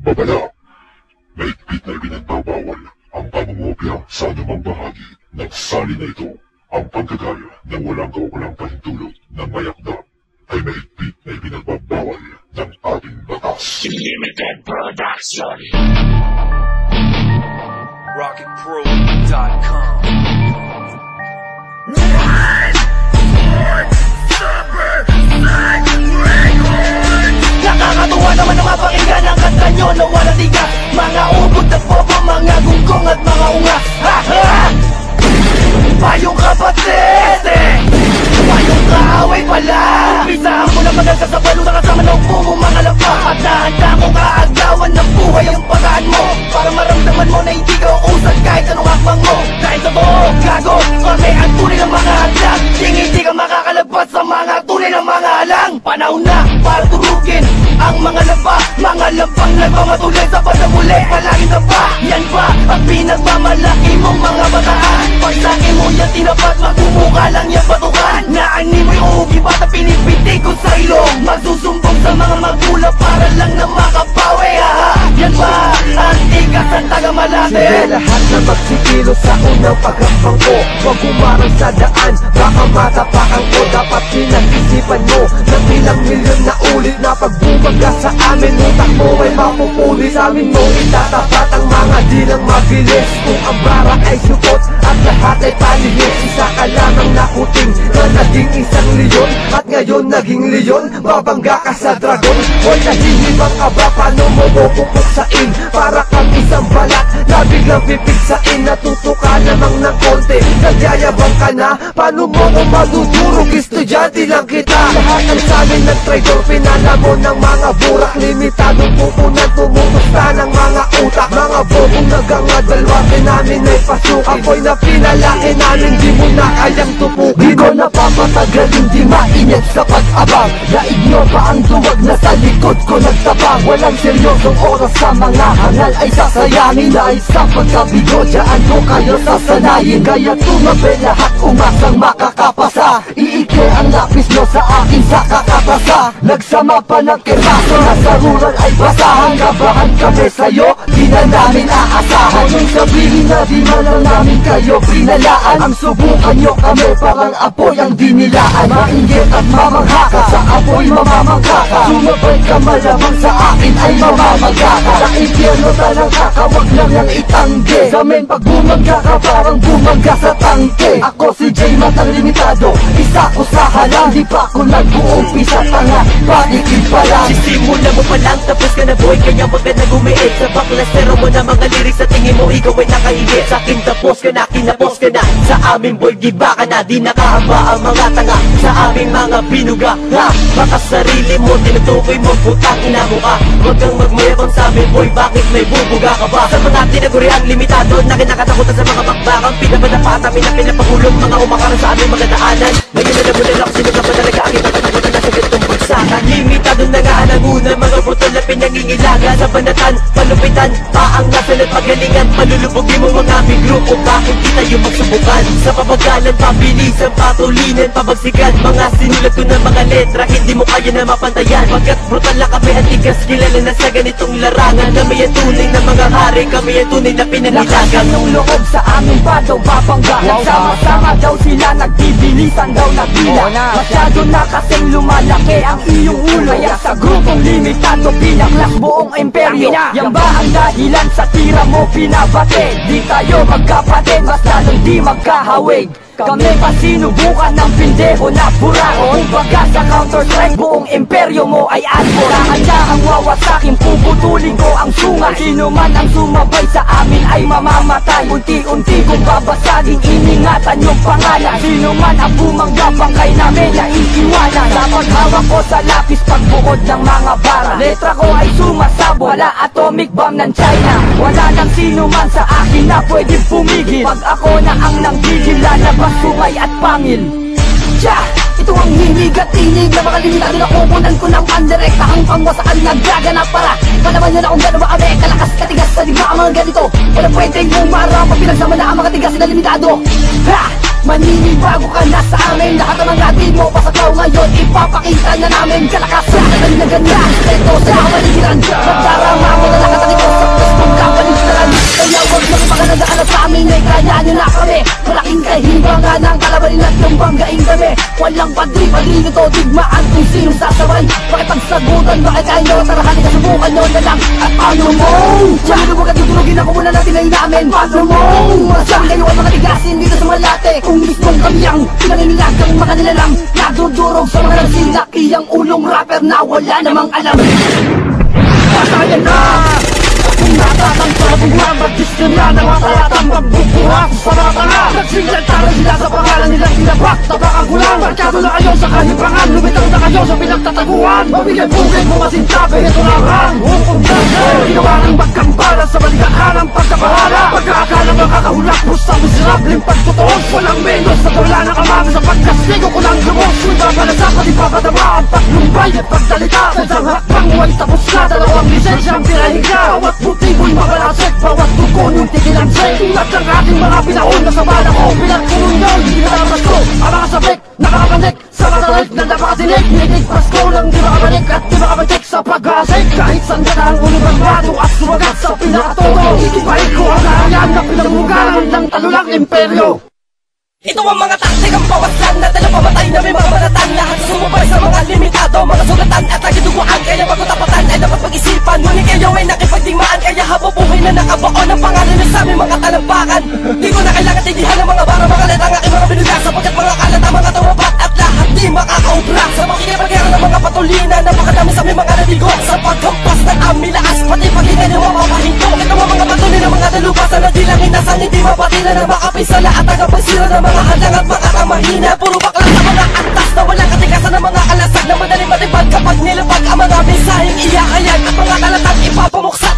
Babala, mahigpit na ipinagbabawal ang pangungopya sa anumang bahagi ng sali na ito. Ang pagkagaya ng walang kaukulang pahintulot ng mayakda ay mahigpit na ipinagbabawal ng ating batas. Limited Production. RocketPro.com. Nakakatuwa naman ang mapakinggan ang kanta nyo na walang tigas. Mga ubod na bobo, mga gunggong at mga ungas. Ha ha! Payong kapatid payong kaaway pala. Umpisahan mo na maganda sa balutan kasama ng pumo mga lampak. At nahanda kong kaagawan ng buhay ang paraan mo, para maramdaman mo na hindi ka uusad kahit anong hakbang mo. Dahil sa buo, gago, kami ang tunay ng mga hadlang. Hindi ka makakalabas sa mga tunay ng mga halang. Panahon na para turugin ang mga laba, mga lampang nagmamatulay sa pagdamuli. Palaging na ba? Yan ba ang pinagmamalaki mong mga bataan? Pagsaki mo yan tinapat, magmumukha lang yan batukan. Naani mo'y uugi bata pinipitik ko sa ilong. Magsusumbong sa mga magulang para lang na makapawi. Yan ba ang tigas at tagamalate? Sige lahat na magsikilo sa unang paghapang ko. Huwag umarang sa daan, baka matapakan ko. Dapat pinag-isipan mo na bilang milyon na ulit na pagbumaga sa amin. Utak mo ay mapupuli, sa amin mo itatapat ang mga dilang mabilis. Kung ang bara ay sukot at lahat ay palihis, isa ka lamang nakuting na naging isang leyon. At ngayon naging leyon, babangga ka sa dragon. Hoy nahihibang ka ba, paano mo pupuksain? Para kang isang balat na biglang pipigsain. Natuto ka lamang ng konti, nagyayabang ka na, paano mo ko madudurog? Estudyante lang kita. Lahat ang samin ng traitor, pinala mo ng mga burak. Limitadong pupunan, tumutusta ng mga utak. Mga bobong nagangadalwate namin ay pasuk. Ako'y na pinalaki namin, di mo na kayang tupukin. Di ko napapatagal, hindi mainit sa pag-abang. Daig nyo pa ang duwag na sa likod ko nagtabang. Walang seryosong oras sa mga hangal ay sasayangin. Dahil sa pagkabigo, dyan ko kayo sasanayin. Kaya tumabi lahat, umasang makakapasa. Iike ang lapis nyo sa akin sa kakapasa. Nagsama pa ng kiraso na sa rural ay basahan. Kabahan kami sa'yo, di na namin aasahan. Nung sabihin na di man lang namin kayo pinalaan. Ang subukan nyo kami parang apoy ang dinilaan. Mainggit at mamangha ka, sa apoy mamamangha ka. Sumabay ka malamang sa akin ay mamamangha ka. Sa impyerno talang kakawag lang ang itangge. Sa men pag bumangga ka parang bumangga sa tangke. Ako si J Matang Limitado, isa ko sa halang. Di pa ko nag-uumpisa tanga, panikid pa lang. Sisimula mo pa lang, tapos ka na boy, kaya wag ka na gumiit. Sa baklas, pero mo na mga lyrics, sa tingin mo ikaw ay nakahigit. Sa akin tapos ka na, kinapos ka na. Sa amin boy, di ba ka na, di nakahaba ang mga tanga. Sa aming mga binuga, ha? Baka sarili mo, tinutukoy mo, putang ina mo ka. Huwag kang magmayabang sa amin boy, bakit may bubuga ka ba? Sa mga tinaguriang limitado, na kinakatakutan sa mga bakbakang pinabadapat namin na pinapahulong mga umakarang sa aming mga daanan. Ngayon na nabunan ako, sino ka ba talaga aking matatakutan na sa ganitong bagsakan? Limitado na nga ang una, mga putol na pinangingilaga. Sa banatan, palupitan, paangasan at pagalingan. Palulubogin mo mga aming grupo, bakit di tayo magsubukan? Sa pabagalan, pabilisan, patulinan, pabagsikan. Mga sinulat ko ng mga letra, hindi mo kaya na mapantayan. Pagkat brutal na kami at tigas, kilala na sa ganitong larangan. Kami ang tunay na mga hari, kami ang tunay na pinanilagan. Ng loob sa aming badaw babangga. Nagsama-sama daw sila, nagbibilisan daw na bilang. Masyado na kasing lumalaki ang iyong ulo. Kaya sa grupong limitado, pinaklas buong imperyo. Yan ba ang dahilan sa tira mo pinabate? Di tayo magkapatid, mas lalong di magkahawig. Kami pa sinubukan ng pindeho na burako. Kumbaga sa Counter-Strike, buong imperyo mo ay albora. Handa ang wawasakin, puputulin ko ang sungal. Sino man ang sumabay sa amin ay mamamatay. Unti-unti kong babasagin, iningatan yung pangalan. Sino man ang bumangga, bangkay namin na iiwanan. Sa paghawak ko sa lapis, pagbukod ng mga bara. Letra ko ay sumasabog, wala atomic bomb ng China. Wala nang sino man sa akin na pwedeng pumigil. Pag ako na ang nanggigil, lalabas sumay at pangil. Tja! Ito ang hinig at tinig na mga limitado na kukunan ko ng pandirektahang pangwasaan. Naggaganap para malaman nyo na kung gano'n ba kami kalakas katigas sa digma ang mga ganito. Walang pwedeng umara pag pinagsama na ang mga tigas na limitado. Ha! Maninibago ka na sa amin. Lahat ng mga di mo pasaklaw ngayon, ipapakita na namin kalakasan na ganda. Ito sa kapaligiran, magdarama mo na lahat di nyo to digmaan kung sino sasabay. Pakipagsagutan, bakit kaya nyo? Tara halika, subukan nyo na lang at ayaw mo. Masyado mo katutulogin ako muna natin ay namin. Paano mo? Masyado kayo ay mga tigasin dito sa Malate. Kung mismong kami ang pinangingilag ang mga nilalang nagdudurog sa mga nagsilaki ang ulong rapper na wala namang alam. Patayan na! Kung natatangsa buwan, mag-istorya ng mga talatang magbubuhat sa mga tanga. Nagsigaltaran sila sa pangalan nilang tinabak, tabak ang gulang. Barkado na kayo sa kahibangan, lumitaw na kayo sa pinagtataguan. Mabigay-bugay mo masintabi, ito lang ang hukom natin. Ginawa ng magkambala sa balikaan ang pagkabahala. Pagkakala makakahulak mo sa miserableng pagtutuos. Walang menos sa wala na kamami sa pagkasligo ko ng lumos. Kung babalasa pati papadama ang paglumbay at pagdalita. Sa isang hakbang mo ay tapos na, dalawang lisensyang pirahin ka. Bawat puti mo'y mabalasik, bawat tukon yung tigilansik. At ang ating mga pinaon na sa bala ko, pinagkulong yun, ginatamas ko ang mga sabik, nakakapanik sa matalik na napakasinig. Niligpas ko lang di makabalik at di makabatik sa pag-asik. Kahit sanda na ang ulo ng bato at sumagat sa pinakatoto, ikipahin ko ang kahayaan na pinagmugaran ng talulang imperyo. Ito ang mga taktikang bawasan na talapamatay na may mga banatan. Lahat sumubay sa mga limitado, mga sulatan at nagduduaan. Kaya pagkutapatan ay dapat pag-isipan. Ngunit kayo ay nakipagtingmaan, kaya habang buhay na nakabaon ang pangalan na sa aming mga talampakan. Di ko na kailangan tindihan ng mga bara, mga letang aking mga binuga, sapagkat mga kalat ang mga tawabat at lahat di makakaubra. Sa makikipagkira ng mga patulina, napakadami sa aming mga naligo. Sa pagkampas ng aming laas, pati paghinga niyo mapapahinto. Ito ang mga patuloy ng mga dalubasan na di lang inasan, hindi mapatila na makapisala at tagapagsira ng mga hadang at makakamahina. Puro bakla sa mga antas na walang katikasan ng mga alasag na madaling matibag kapag nilapag ang mga mensaheng iyahayan at mga kalatang ipapamuksa.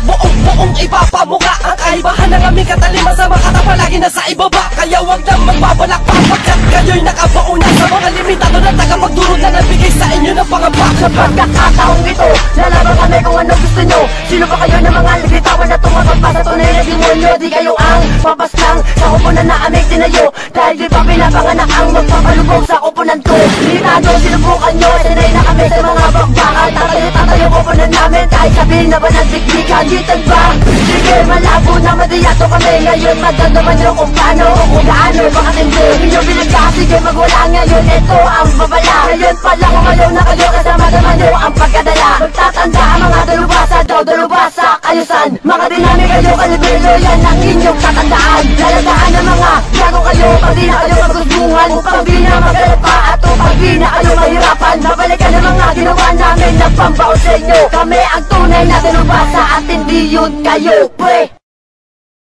Buong ipapamuka ang kaibahan ng aming kataliman sa mga kapalagi na sa ibaba. Kaya wag lang magbabalak papagkat kayo'y nakabauna sa mga limitado na tagapagdurod na nabigay sa inyo ng pangamba. Sa pagkakataong ito, lalaban kami kung ano gusto nyo. Sino ba kayo ng mga ligitawan na tumapagpas sa tunay na demonyo? Di kayo ang papaslang sa kupunan na aming tinayo. Dahil di pa pinapanganak ang magpapalubog sa kupunan ko. Limitado, sinubukan nyo, sanay na kami sa mga bakbakan. Tatayo kupunan namin kahit sabihin na ba ng tiklikan. Gitan ba? Sige, malabo na madiyato kami. Ngayon magdadaman nyo kung paano o kung gaano. Bakit hindi inyong binagka? Sige, magwala ngayon, ito ang babala. Ngayon pala kung ayaw na kayo kasama naman nyo ang pagkadala. Magtatanda ang mga dalubasa daw, dalubasa ayusan. Mga dinami kayo, kalibelo, yan ang inyong tatandaan. Lalagaan ng mga gago kayo, pag di na kayo magusbungan. Upang di na magalit pa at upang di na kayo mahirapan. Babalikan ang mga ginawa namin na pambaon sa inyo. Kami ang tunay na dalubasa at hindi yun kayo, pre.